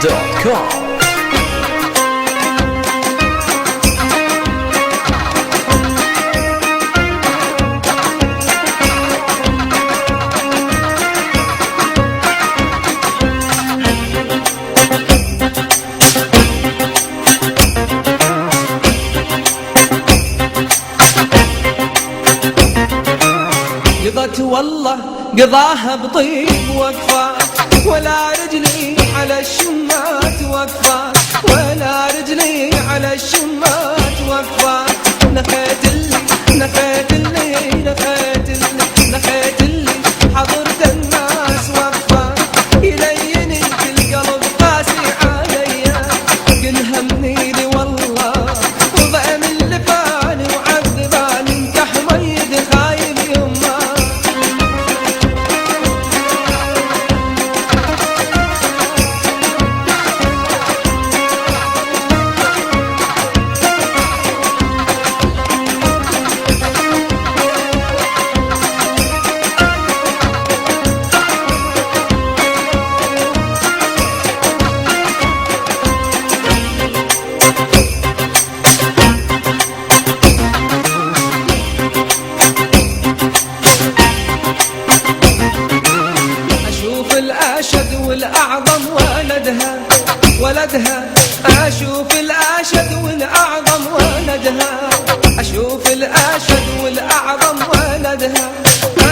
iraqisstars.com. قضت والله قضاها بطيب وقفة، ولا رجلي على الشمات وقفة، ولا رجلي على الشمات وقفة. نخيت اللي نخيت اللي نخيت اللي نخيت اللي حضرت الناس وقفة، يليني كل قلب قاسي عليا، كل همني لي والله وضعم اللي فاني وعذباني انت حميد خايب يما. أشوف الأشد والأعظم ولدها ولدها، أشوف الأشد والأعظم ولدها، أشوف الأشد والأعظم ولدها،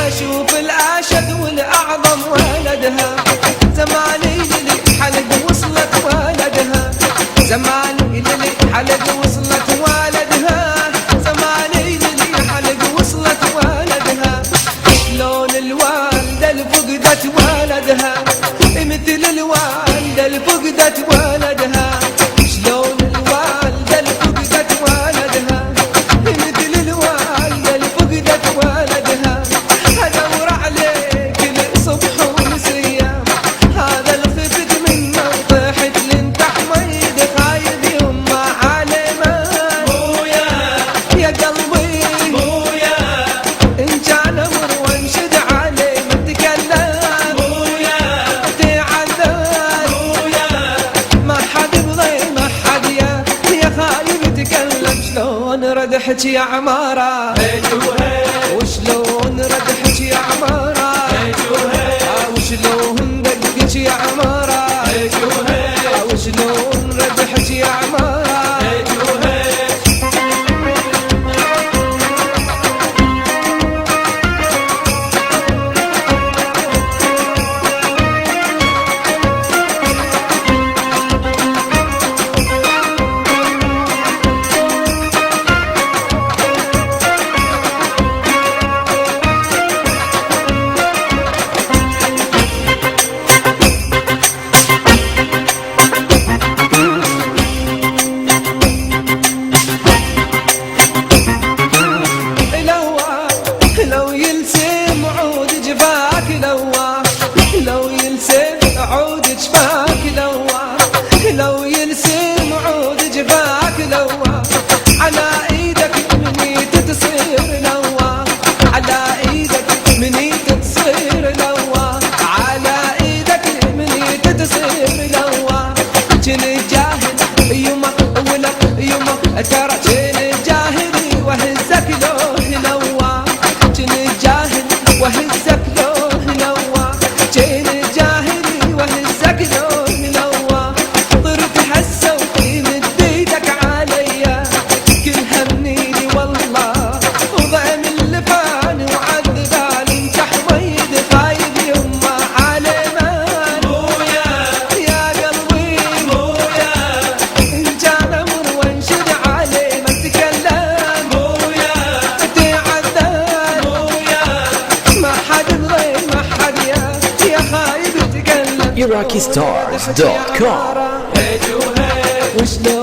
أشوف الأشد والأعظم ولدها. زماني للي حلق وصلت ولدها، زماني للي حلق وصلت ولدها، زماني للي حلق وصلت ولدها. شلون الوالدة اللي فقدت ولدها، مثل الوالدة اللي فقدت ولدها. شلون الوالدة اللي فقدت ولدها، مثل الوالدة اللي فقدت ولدها. ادور عليك كل صبح ومسية، هذا الخفت منه وطحت لانت حميد خايب يما علي من بويا يا قلبي بويا، ان كان امر وانشد علي ما تكلم بويا تعذب بويا، ما حد بغي ما حد يا خايب تكلم. شلون ردحك يا عمارة وشلون ردحك يا عمارة، وشلون دقك يا عمارة، وشلون ردحك يا عمارة. لو يلسم عود جفاك لوا، لو يلسم عود جفاك لوا، لو يلسم عود جفاك لوا، على ايدك مني تصير لوا، على ايدك مني تصير لوا، على ايدك مني تصير لوا. كن جاهل يما ولا يما ترى كن جاهل وهزك لوه لوا، كن جاهل وهزك لوه لوا، كن جاهل وهزك لوه لوا. طرت هسه وقيمة ايدك عليا، كل همني لي والله وضعم اللي فاني وعذبالي انت حميد خايب يما علي من بويا يا قلبي بويا، ان كان امر وانشد علي ما تكلم بويا تعذب بويا، ما حد بغي ما حد يا خايب تكلم. iraqisstars.com. وشلون